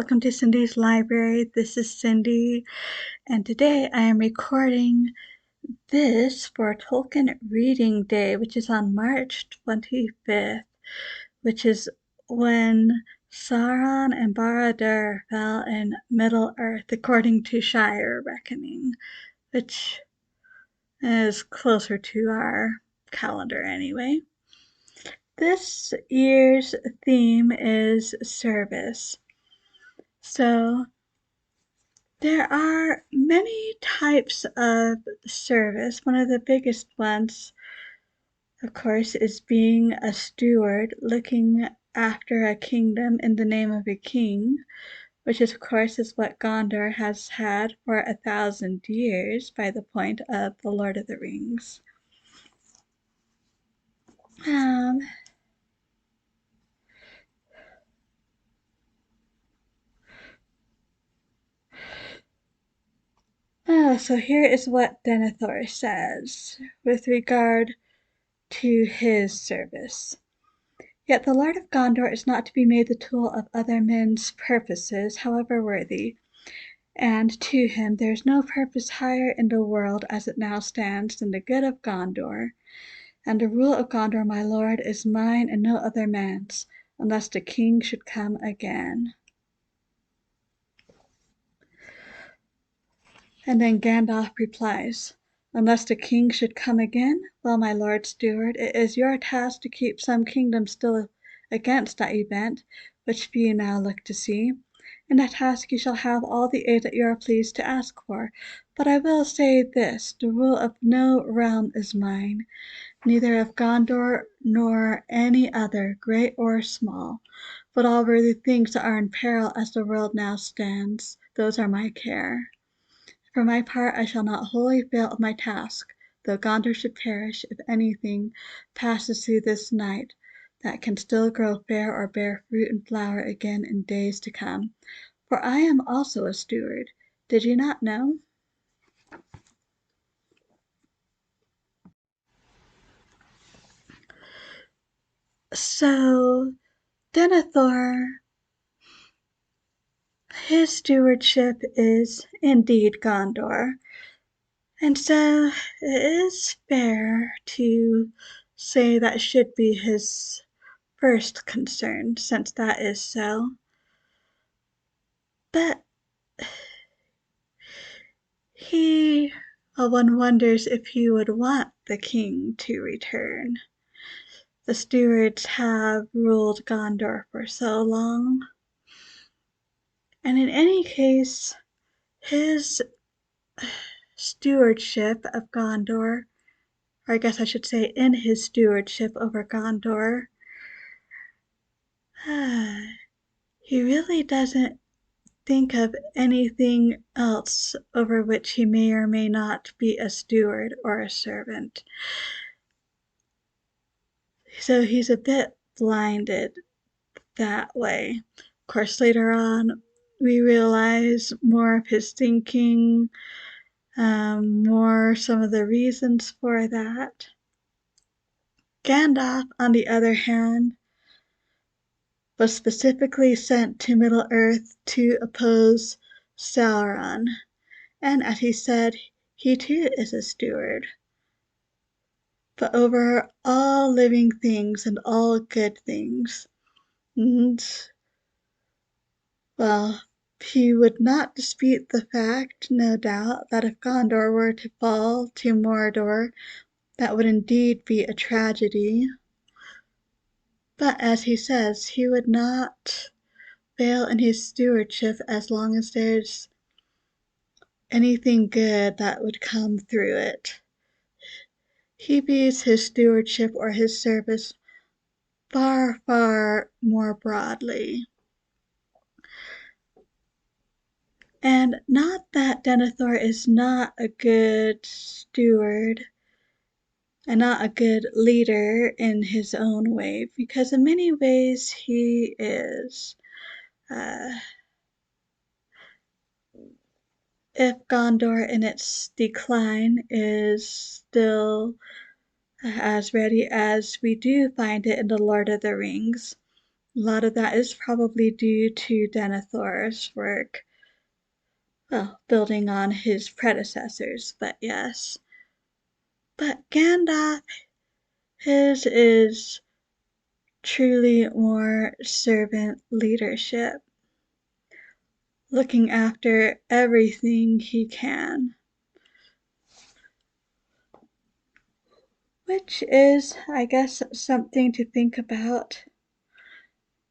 welcome to Cindy's Library. This is Cindy, and today I am recording this for Tolkien Reading Day, which is on March 25th, which is when Sauron and Barad-dûr fell in Middle-earth, according to Shire reckoning, which is closer to our calendar anyway. This year's theme is service. So there are many types of service. One of the biggest ones, of course, is being a steward, looking after a kingdom in the name of a king, which of course is what Gondor has had for 1,000 years by the point of The Lord of the Rings. So here is what Denethor says with regard to his service. Yet the Lord of Gondor is not to be made the tool of other men's purposes, however worthy, and to him there is no purpose higher in the world as it now stands than the good of Gondor, and the rule of Gondor, my lord, is mine and no other man's, unless the king should come again. And then Gandalf replies, unless the king should come again, well, my lord steward, it is your task to keep some kingdom still against that event, which you now look to see. In that task you shall have all the aid that you are pleased to ask for. But I will say this, the rule of no realm is mine, neither of Gondor nor any other, great or small, but all worthy things that are in peril as the world now stands, those are my care. For my part, I shall not wholly fail of my task, though Gondor should perish, if anything passes through this night that can still grow fair or bear fruit and flower again in days to come. For I am also a steward. Did you not know? So, Denethor, his stewardship is indeed Gondor. And so it is fair to say that should be his first concern, since that is so. But one wonders if he would want the king to return. The stewards have ruled Gondor for so long. And in any case, his stewardship of Gondor, or I guess I should say in his stewardship over Gondor, he really doesn't think of anything else over which he may or may not be a steward or a servant. So he's a bit blinded that way. Of course, later on, we realize more of his thinking, more some of the reasons for that. Gandalf, on the other hand, was specifically sent to Middle-earth to oppose Sauron, and as he said, he too is a steward. But over all living things and all good things. And, well, he would not dispute the fact, no doubt, that if Gondor were to fall to Mordor, that would indeed be a tragedy. But as he says, he would not fail in his stewardship as long as there's anything good that would come through it. He views his stewardship or his service far, far more broadly. And not that Denethor is not a good steward and not a good leader in his own way, because in many ways he is. If Gondor in its decline is still as ready as we do find it in The Lord of the Rings, A lot of that is probably due to Denethor's work, well, building on his predecessors, but yes. But Gandalf, his is truly more servant leadership, looking after everything he can, which is, I guess, something to think about.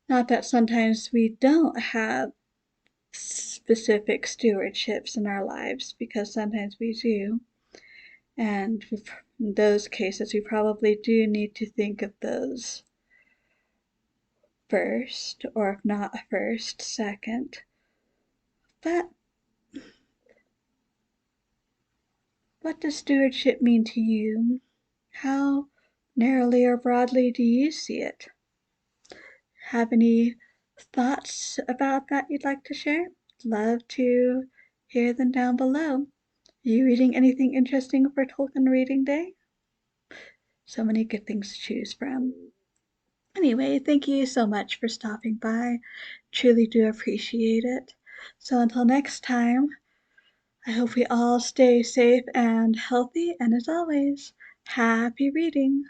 Not that sometimes we don't have specific stewardships in our lives, because sometimes we do. And in those cases, we probably do need to think of those first, or if not first, second. But what does stewardship mean to you? How narrowly or broadly do you see it? Have any thoughts about that you'd like to share? Love to hear them down below. Are you reading anything interesting for Tolkien Reading Day? So many good things to choose from. Anyway, thank you so much for stopping by. Truly do appreciate it. So until next time, I hope we all stay safe and healthy, and as always, happy reading.